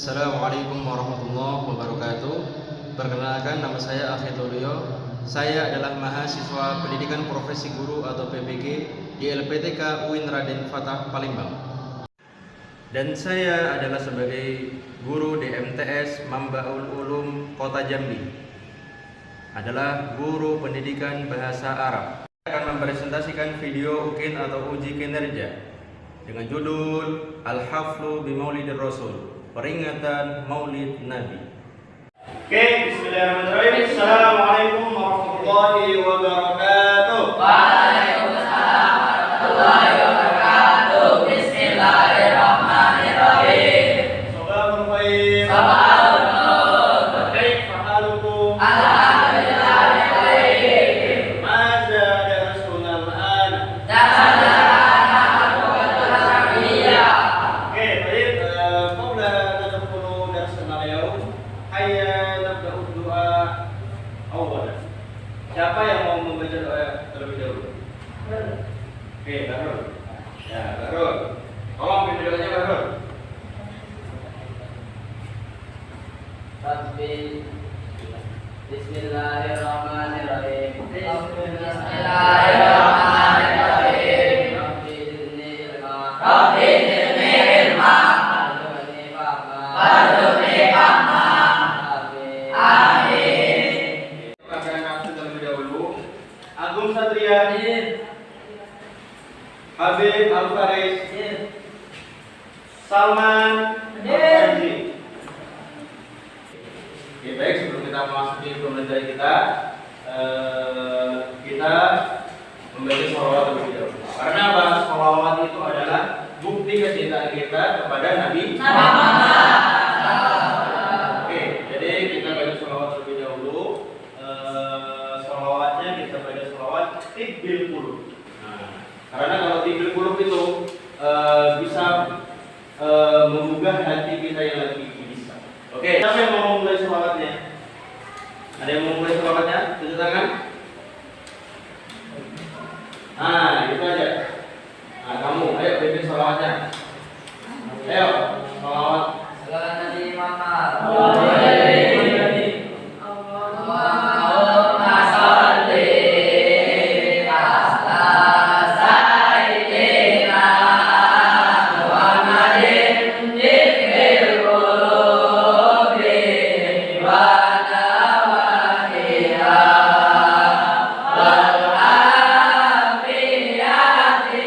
Assalamualaikum warahmatullahi wabarakatuh. Perkenalkan, nama saya Akhil Leo. Saya adalah mahasiswa Pendidikan Profesi Guru atau PPG di LPTK UIN Raden Fatah Palembang. Dan saya adalah sebagai guru di MTS Mambaul Ulum Kota Jambi. Adalah guru pendidikan bahasa Arab. Saya akan mempresentasikan video UKIN atau uji kinerja dengan judul Al-Haflu bi Maulidir Rasul, peringatan Maulid Nabi. Oke, bismillahirrahmanirrahim. Assalamualaikum warahmatullahi wabarakatuh. Waalaikumsalam warahmatullahi wabarakatuh. Bismillahirrahmanirrahim. Sabahul khair. Sabahul nur. Kaifa halukum? Alhamdulillah baik. Maza darasuna al-an? Dasarnya al-Qur'anul Arabiyah. Oke, baik. Qabla nadkhulu darsana al-yawm, hayya nabda'u du'a awwalan. Siapa yang mau membaca doa terlebih dahulu? Oke, Bahrul. Ya, Bahrul. Tolong pimpin doanya, Bahrul. Rabbi Bismillahirrahmanirrahim. Bismillahirrahmanirrahim. Rabbi zidni ilma. Rabbi zidni ilma. Warzuqni fahma. Amin. Akan nafsu terlebih dahulu. Agung Satria, Habib Al-Faris, Salman Al-Fazi. Oke, baik, sebelum kita memasuki pembelajaran kita membaca sholawat terlebih dahulu. Karena apa? Sholawat itu adalah bukti kecintaan kita kepada Nabi Muhammad. Oke, jadi kita baca sholawat terlebih dahulu. Sholawatnya kita baca sholawat tibbil qulub. Nah, karena kalau tibbil qulub itu bisa menggugah hati kita yang lagi bisa. Oke, siapa yang mau mulai sholawatnya? Ada yang mau mulai sholawatnya? Tunjuk tangan. Nah, itu aja. Nah, kamu, ayo bikin sholawatnya. Ayo, sholawat. Salawat Nabi Muhammad. Allahumma sholli ala sayyidina Muhammadin tibbil qulubi wa dawaiha wal afiyati abadani wa siraiha wa nuril absari wa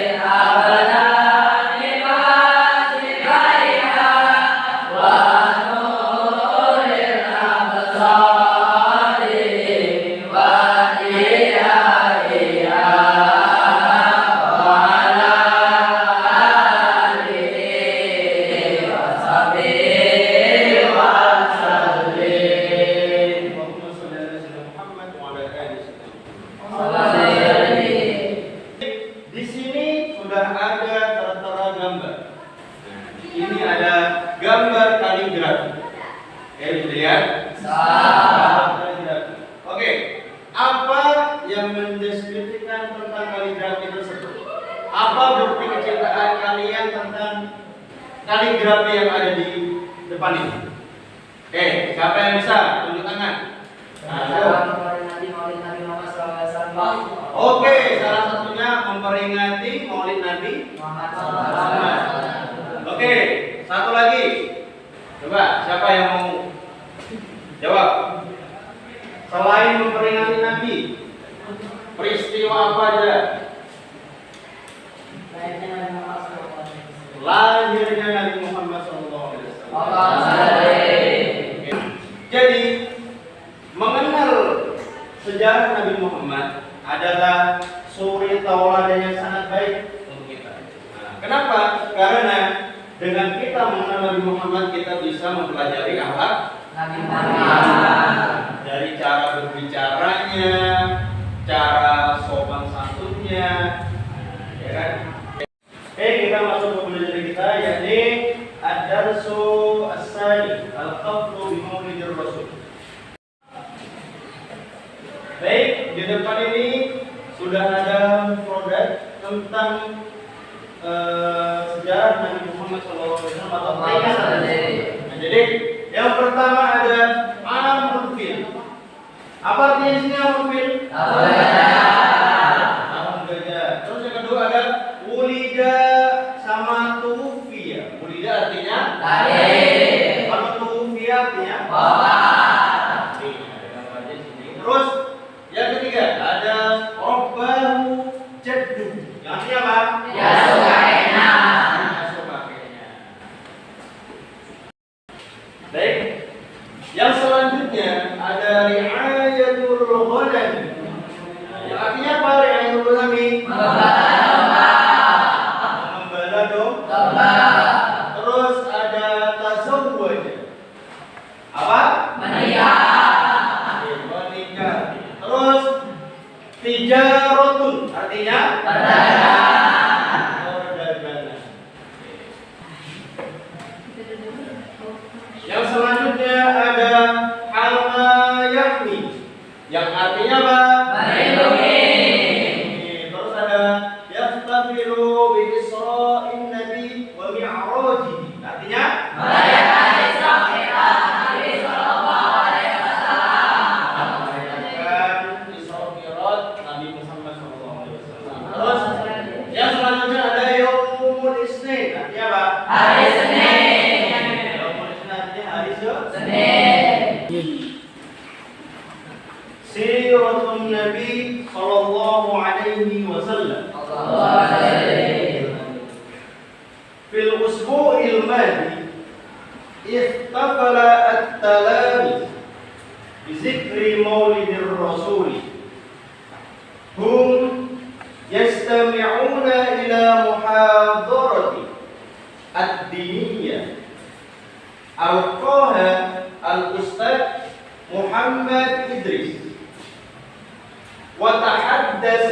diyaiha wa ala alihi wa sahbihi wa sallim. Allahumma sholli ala sayyidina Muhammad wa ala ali sayyidina Muhammad. Sallallahu Di sini sudah ada tertera gambar. Nah, di sini ada gambar kaligrafi. Oke, bisa lihat? Gambar kaligrafi. Oke, apa yang mendeskripsikan tentang kaligrafi tersebut? Apa bukti kecintaan kalian tentang kaligrafi yang ada di depan ini? Oke, siapa yang bisa? Tunjuk tangan. Nah, ayo. Oke, salah satunya memperingati Maulid Nabi Muhammad. Oke, satu lagi. Coba, siapa yang mau jawab? Selain memperingati Nabi, peristiwa apa aja? Lahirnya Nabi Muhammad SAW. Jadi, mengenal sejarah Nabi Muhammad adalah suri tauladan yang sangat baik untuk kita. Nah, kenapa? Karena dengan kita mengenal Nabi Muhammad, kita bisa mempelajari akhlak Nabi Muhammad. dari cara berbicaranya, cara sopan santunnya, ya kan? Oke, kita masuk ke pembelajaran kita, yakni ad-darsu as-sani al-haflu bi Maulidir Rasul. Baik, di depan ini sudah ada produk tentang sejarah Nabi Muhammad SAW atau peringatan. Nah, jadi yang pertama ada Amul Fil. Apa artinya di sini Amul Fil? Tahun gajah. Terus yang kedua ada Wulida sama Tufiya. Wulida artinya lahir. Kalau Tufiya artinya wafat. Terus yang ketiga ada Rabbahu Jaddu. Yang artinya apa? Baik. Yang selanjutnya ada Ri'ayatul Ghanam. Yang artinya apa Ri'ayatul Ghanam? Membela domba. Terus ada Tazawwaj. Apa? Menikah. Terus Tijaratun artinya perdagangan. Yang selanjutnya ada Hamayahmi. Yang artinya apa? Melindungi. Terus ada Yastafiru bi Isra'in Nabi wa Mi'rajihi. Artinya Merayakan Isra Mi'raj Nabi sallallahu alaihi wasallam. merayakan Isra Mi'raj Nabi Muhammad sallallahu alaihi wasallam. Terus yang selanjutnya ada Yaumul Isnin. Artinya apa? Hari Senin. Yaumul Isnin artinya hari Senin. Siratun Nabi sallallahu alaihi wasallam. في الأسبوع الماضي احتفل التلاميذ بذكر مولد الرسول. هم يستمعون إلى محاضرة الدينية ألقاها الأستاذ محمد إدريس. وتحدث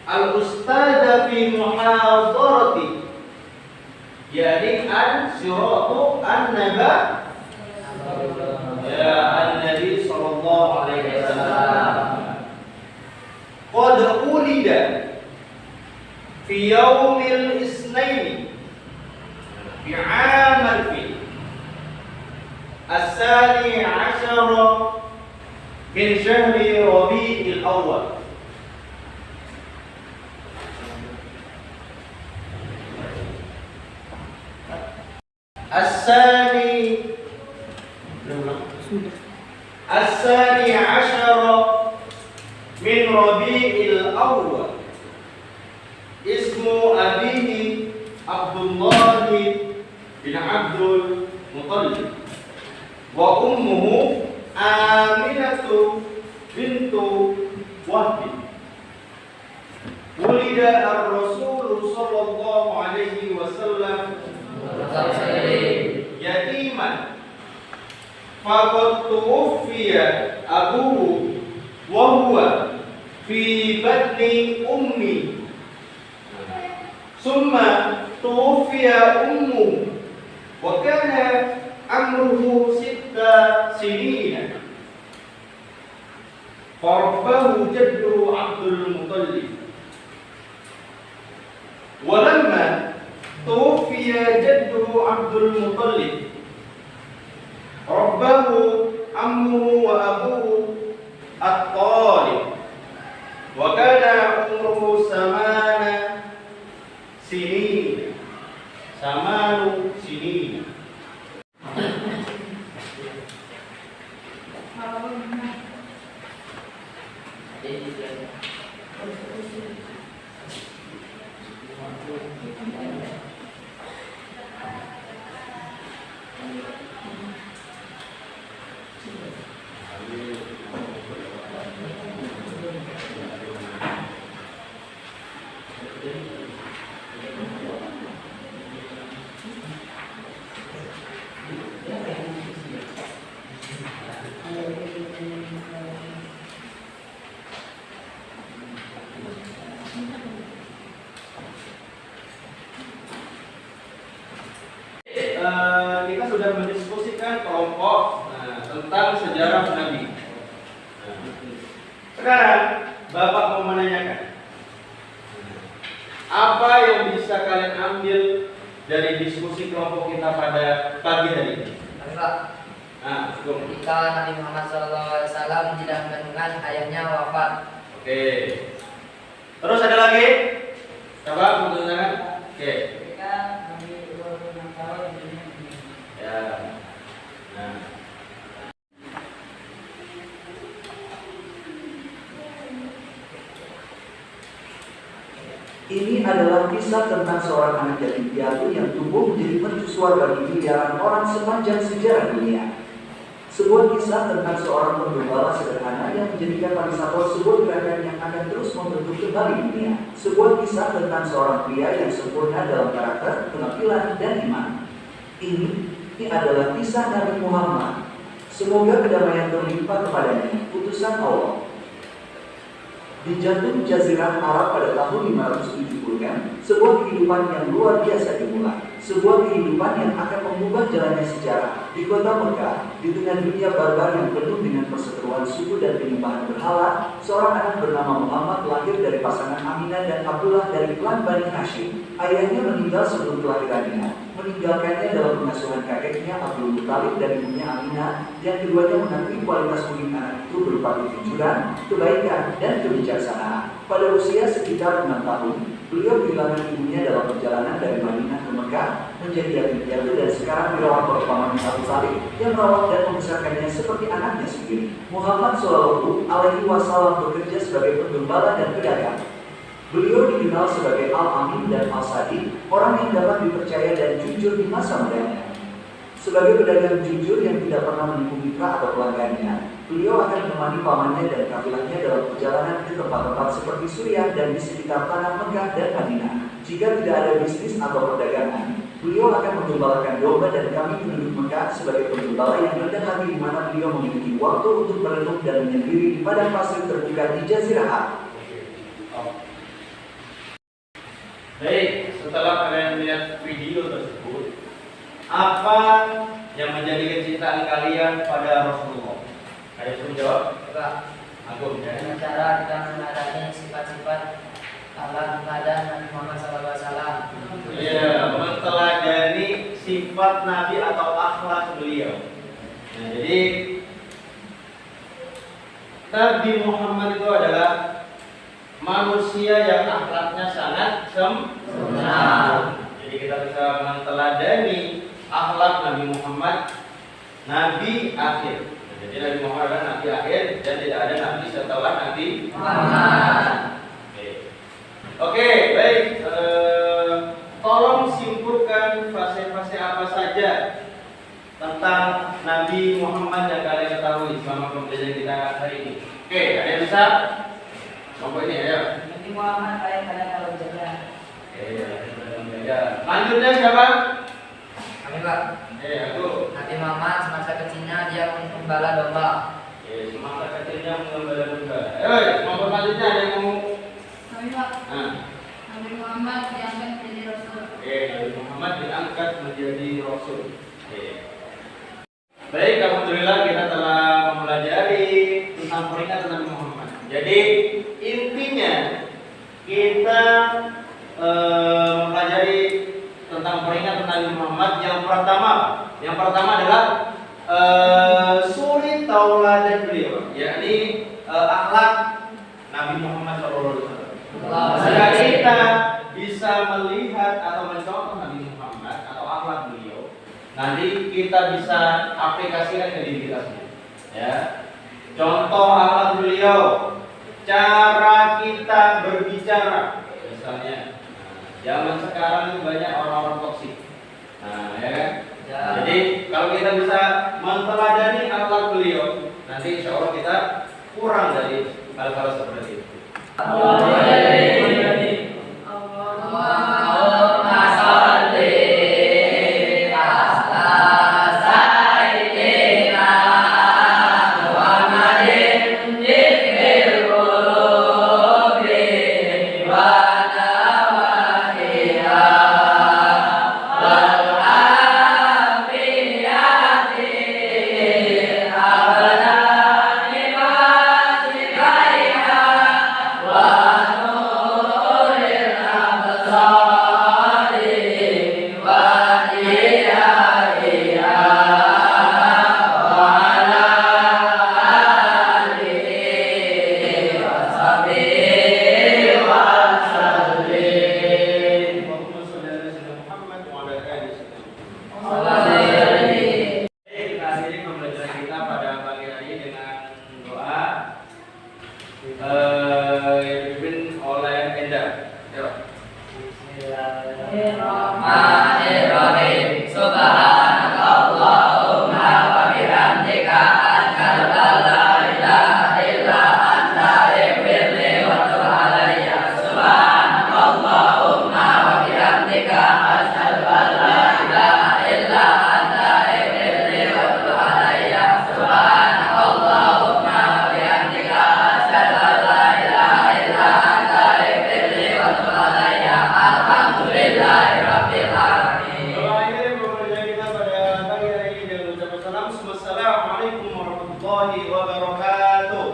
الأستاذ في محاضرته يعني عن صراط النبي يا النبي صلى الله عليه وسلم قد ولد في يوم الاثنين في عام الفيل الثاني عشر من شهر ربيع الأول. الثاني عشر من ربيع الأول. اسم أبيه عبد الله بن عبد المطلب وأمه آمنة بنت وهب. ولد الرسول صلى الله عليه وسلم يتيما فقد توفي أبوه وهو في بطن أمه ثم توفي أمه وكان عمره 6 سنين فرباه جده عبد المطلب. ولما توفي جده عبد المطلب رباه عمه وأبوه الطالب وكان عمره 8 سنين. 8 سنين. Kita sudah mendiskusikan kelompok tentang sejarah Nabi. Sekarang Bapak mau menanyakan, Apa yang bisa kalian ambil dari diskusi kelompok kita pada pagi hari ini? Pak, Nah, cukup. ketika Nabi Muhammad SAW tidak mengandungkan ayahnya wafat. Oke. Terus ada lagi? Coba menggunakan. Oke. Ketika Nabi umur 6 tahun dunia ini. Ya. Nah. Ini adalah kisah tentang seorang anak yatim piatu yang tumbuh menjadi mercusuar bagi miliaran orang sepanjang sejarah dunia. Sebuah kisah tentang seorang penggembala sederhana yang menjadikan warisator sebuah gerakan yang akan terus membentuk kembali dunia. Sebuah kisah tentang seorang pria yang sempurna dalam karakter, penampilan, dan iman. Ini adalah kisah Nabi Muhammad. Semoga kedamaian terlimpah kepadanya, utusan Allah. Di jantung Jazirah Arab pada tahun 570-an, sebuah kehidupan yang luar biasa dimulai. Sebuah kehidupan yang akan mengubah jalannya sejarah. Di kota Mekah, di tengah dunia barbar yang penuh dengan perseteruan suku dan penyembahan berhala, seorang anak bernama Muhammad lahir dari pasangan Aminah dan Abdullah dari klan Bani Hashim. Ayahnya meninggal sebelum kelahirannya, meninggalkannya dalam pengasuhan kakeknya Abdul Muthalib dan ibunya Aminah, yang keduanya mengakui kualitas unik anak itu berupa kejujuran, kebaikan, dan kebijaksanaan. Pada usia sekitar 6 tahun, beliau kehilangan ibunya dalam perjalanan dari Madinah ke Mekah, menjadi yatim piatu dan sekarang dirawat oleh pamannya Abu Thalib yang merawat dan membesarkannya seperti anaknya sendiri. Muhammad Shallallahu Alaihi Wasallam bekerja sebagai penggembala dan pedagang. Beliau dikenal sebagai Al-Amin dan Al-Sadiq, orang yang dapat dipercaya dan jujur di masa mudanya. Sebagai pedagang jujur yang tidak pernah menipu mitra atau pelanggannya, beliau akan menemani pamannya dan kafilahnya dalam perjalanan ke tempat-tempat seperti Suriah dan di sekitar tanah Mekah dan Madinah. Jika tidak ada bisnis atau perdagangan, beliau akan menggembalakan domba dan kambing penduduk Mekah sebagai penggembala yang rendah hati di mana beliau memiliki waktu untuk merenung dan menyendiri di padang pasir terbuka di Jazirah Arab. Baik, setelah kalian melihat video tersebut, apa yang menjadi kecintaan kalian pada Rasulullah? Ada yang menjawab? Pak, Agung ya. dengan cara kita meneladani sifat-sifat akhlak teladan Nabi Muhammad SAW. Iya, menteladani sifat Nabi atau akhlak beliau. Nah, jadi Nabi Muhammad itu adalah manusia yang akhlaknya sangat sempurna. Jadi kita bisa menteladani akhlak Nabi Muhammad, Nabi akhir. Jadi Nabi Muhammad adalah Nabi akhir dan tidak ada Nabi setelah Nabi Muhammad. Oke, baik. Tolong simpulkan fase-fase apa saja tentang Nabi Muhammad yang kalian ketahui selama pembelajaran kita hari ini. Oke, ada yang bisa? Kelompok ini ya. Nabi Muhammad ayah kalian kalau jaga. Lanjutnya siapa? Kami Pak, Aku. Nabi Muhammad semasa kecilnya dia menggembala domba. Semasa kecilnya menggembala domba. Kelompok selanjutnya ada yang mau? Nabi Pak. Nah. Nabi Muhammad diangkat menjadi Rasul. Nabi Muhammad diangkat menjadi Rasul. Baik, alhamdulillah kita telah mempelajari tentang peringatan Nabi Muhammad. Jadi intinya kita mempelajari tentang peringatan Nabi Muhammad. Yang pertama adalah suri tauladan beliau, yakni akhlak Nabi Muhammad SAW. Jika kita bisa melihat atau mencontoh Nabi Muhammad atau akhlak beliau, nanti kita bisa aplikasikan ke diri kita sendiri. Ya, contoh akhlak beliau, cara kita berbicara, misalnya. Zaman sekarang itu banyak orang-orang toksik. Nah, ya kan? Ya. Jadi kalau kita bisa menteladani akhlak beliau, nanti insya Allah kita kurang dari hal-hal seperti itu. Allahumma sholli ala sayyidina Muhammadin dzikri qulubi wa nawahiha wal afiyati abadani wa sifaiha wa nuril absar Bismillahirrahmanirrahim. Subhanakallahumma wa bihamdika asyhadu an la ilaha illa anta ighfirli wa tub alayya. Subhanakallahumma wa bihamdika asyhadu an la ilaha illa anta ighfirli wa tub alayya. Subhanakallahumma wa bihamdika asyhadu an la ilaha illa anta ighfirli wa tub alayya. Alhamdulillahirabbil alamin. Akhirnya pembelajaran kita pada pagi hari ini dengan ucapan salam. Wassalamualaikum warahmatullahi wabarakatuh.